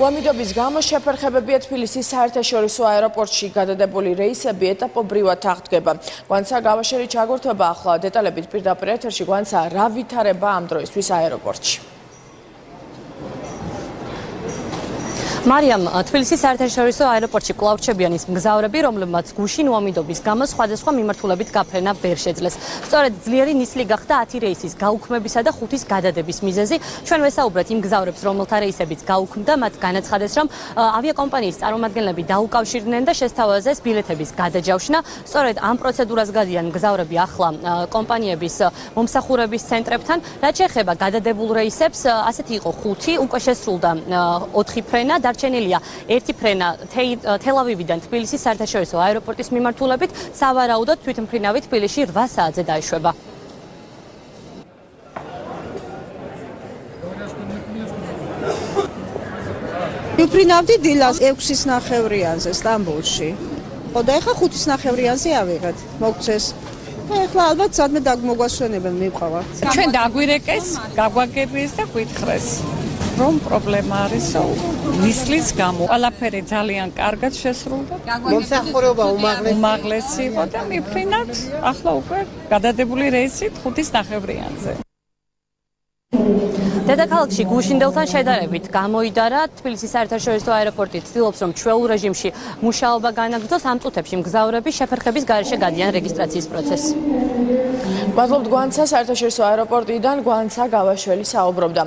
უამიდობის გამო შეფერხებებია თბილისის საერთაშორისო აეროპორტში გადადებული რეისები ეტაპობრივად აღდგება. Გვანცა გავაშელი ჩაგორთვება ახლა დეტალებით პირდაპირ ეთერში. Გვანცა რა ვითარება ამ დროისთვის აეროპორტში? მარიამ, თბილისის საერთაშორისო აეროპორტში კვლავ რჩებიან ის მგზავრები, რომლებმაც გუშინ უამიდობის გამო სხვადასხვა მიმართულებით გაფრენა ვერ შეძლეს. სწორედ ძლიერი ნისლი გახდა 10 რეისის გაუქმებისა და 5-ის გადადების მიზეზი. ჩვენ ვესაუბრეთ იმ მგზავრებს, რომელთა რეისებიც გაუქმდა, მათ განაცხადეს, რომ ავიაკომპანიის წარმომადგენლები დაუკავშირდნენ და შესთავაზეს ბილეთების გადაჯავშნა. სწორედ ამ პროცედურას გადიან მგზავრები ახლა კომპანიების მომსახურების ცენტრებთან. რაც შეეხება გადადებულ რეისებს, ასეთი იყო 5, უკვე შესრულდა 4 ფრენა. Darchenilija ერთი ფრენა თელ-ავივიდან თბილისის საერთაშორისო აეროპორტის მიმართულებით, სავარაუდოდ თვითმფრინავი თბილისში 8 საათზე დაეშვება. ვიფრინავდი დილას 6-ის ნახევრიანზე სტამბოლში. ხო და ეხლა 5-ის ნახევრიანზე ავიღეთ. მოგცეს. ეხლა ალბათ სადმე დაგმოგვასვენებენ მივყავართ. ჩვენ დაგვირეკეს, გაგვაგებიეს და გვითხრეს. რომ პრობლემა არისო ნისლის გამო ყველაფერი ძალიან კარგად შესრულდა. მომსახურება უმაღლესი იყო და მიფრინავთ ახლა უკვე გადადებული რეისით 5-ის ნახევრიანზე. დედაქალაქში გუშინდელთან შედარებით გამოიდარა თბილისის საერთაშორისო აეროპორტი ცდილობს რომ ჩვეულ რეჟიმში მუშაობა განაგრძოს ამ წუთებში მგზავრები შეფერხების გარეშე გადიან რეგისტრაციის პროცესს. მადლობთ გვანცა საერთაშორისო აეროპორტიდან გვანცა გავაშველი საუბრობდა.